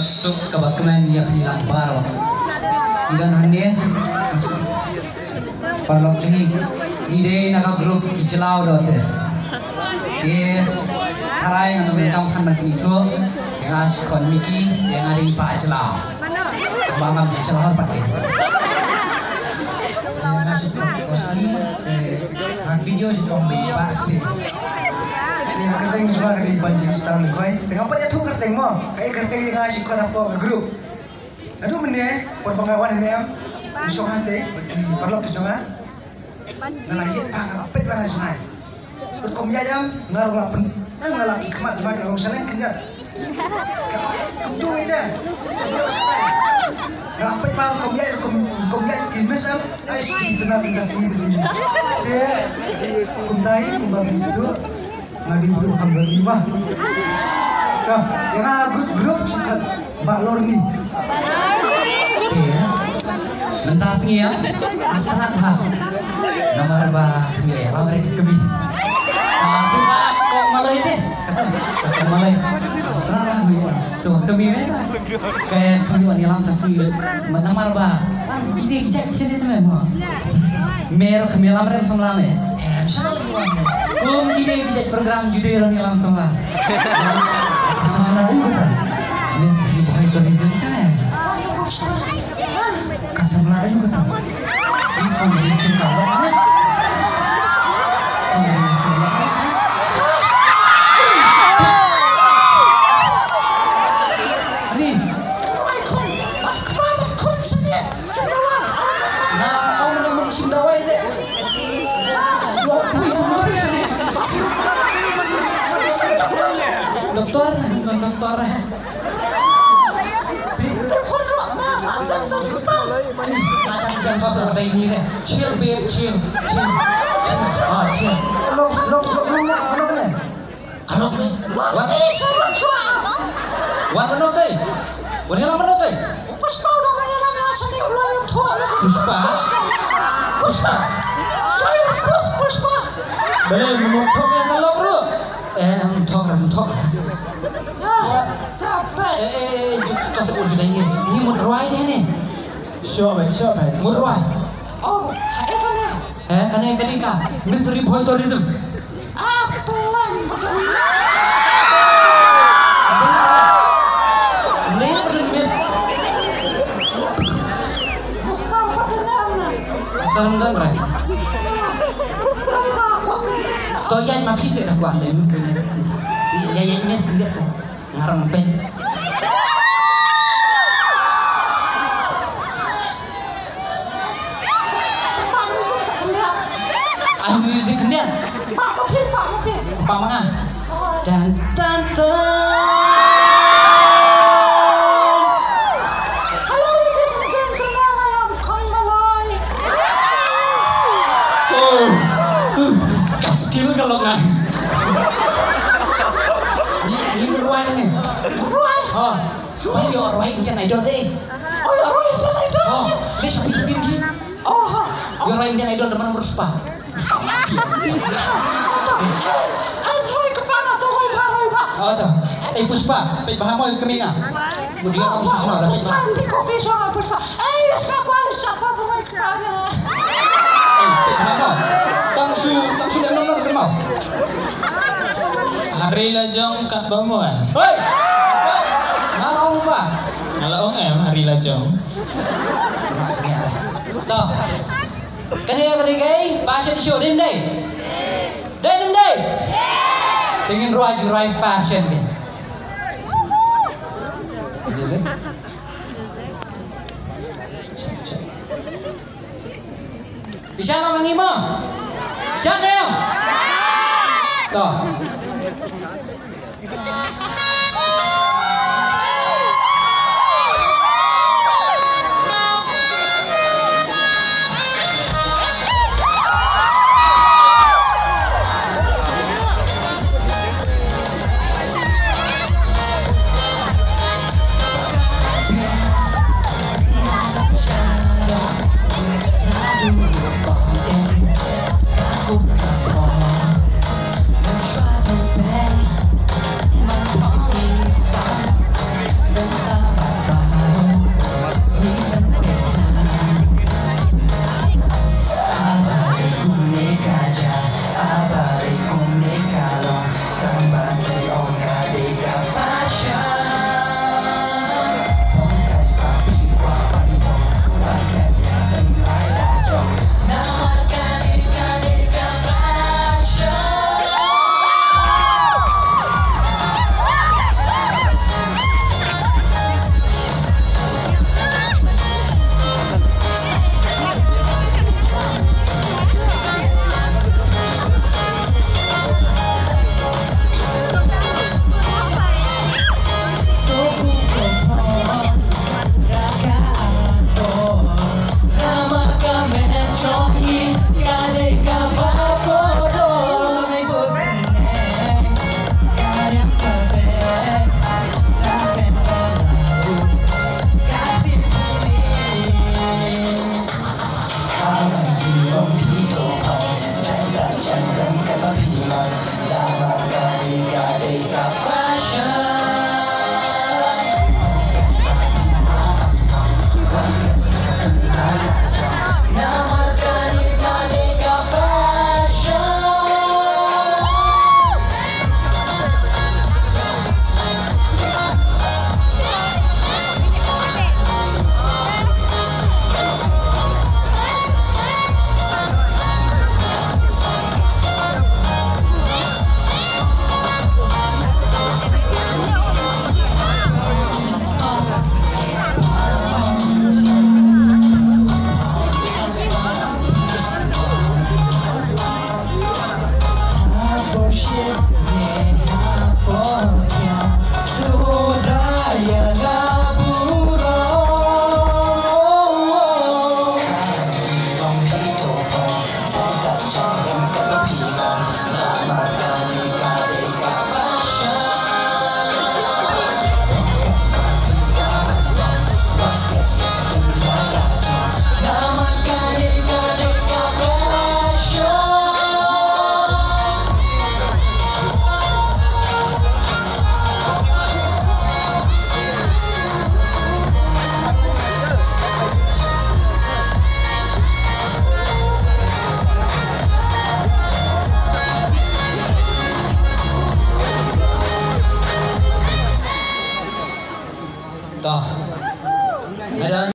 masuk ke bakeman dia bilang baru tidak hanya parlok ni deh nak grup kicelau dah tu dia karai yang mereka kan berniaga yang asyikon Miki yang ada di Pak Celau bangam kicelau pakai yang asyikon kosi video si kombi Pak Spi ini kerting cuma di banjir setahun koi tengah apa dia tu kerting mo kayak kerting yang asyikon apa ke grup aduh mending perpengawan ini am isong hati di parlok isongan nalahit apa yang senai berkomnya jam ngalak ikmat cuma kalau selain kenyat itu aja ngapai pak komnya kimis am ais kenal kita sini dulu dia kumtai kumbang itu ngadi bulu kambar lima yang grup sikat Mbak Lorni mentasnya ya masyarakat nomor bah ya nomor kami aku kok malai deh malai tuh kami kayak kami wanita kasih nomor bah ide cek sini teman mer kami lamar sama lama ide cek program judul ni langsung lah mana itu kan ini bukan itu kan kasih Melayu kata ini sumber kalau mana doktor macam sosok bayi ni deh chill babe chill kalau ni wah notai boleh lama notai puspa udah yang seni ulah yang tua puspa saya puspa boleh memotok yang kalau bro tok kasih wujud ini mau ruai deh nih siapa mau ruai oh karena ketika mystery boy tourism apalan Tanda right. Toyan mapis dah kuat deh. Ya ini sendiri sah. Ngarang pen. Musik kendian. Pak Mangah. Dan. Skill kalau nggak ini beruang nih oh ini orang yang idol deh orang yang idol oh dia sampai gini oh orang yang idol teman bersumpah oh tuh Puspa paham mau keminga kemudian kamu susah Puspa siapa pemain Tangsu dan nomor bermau. Hari lajong kak bangun. Hei, kalau lupa, kalau hari lajong. Toh, kani fashion show din day. Tingin ruai fashion din. Bisa ngomong ngimo? Siapa yang? Toh.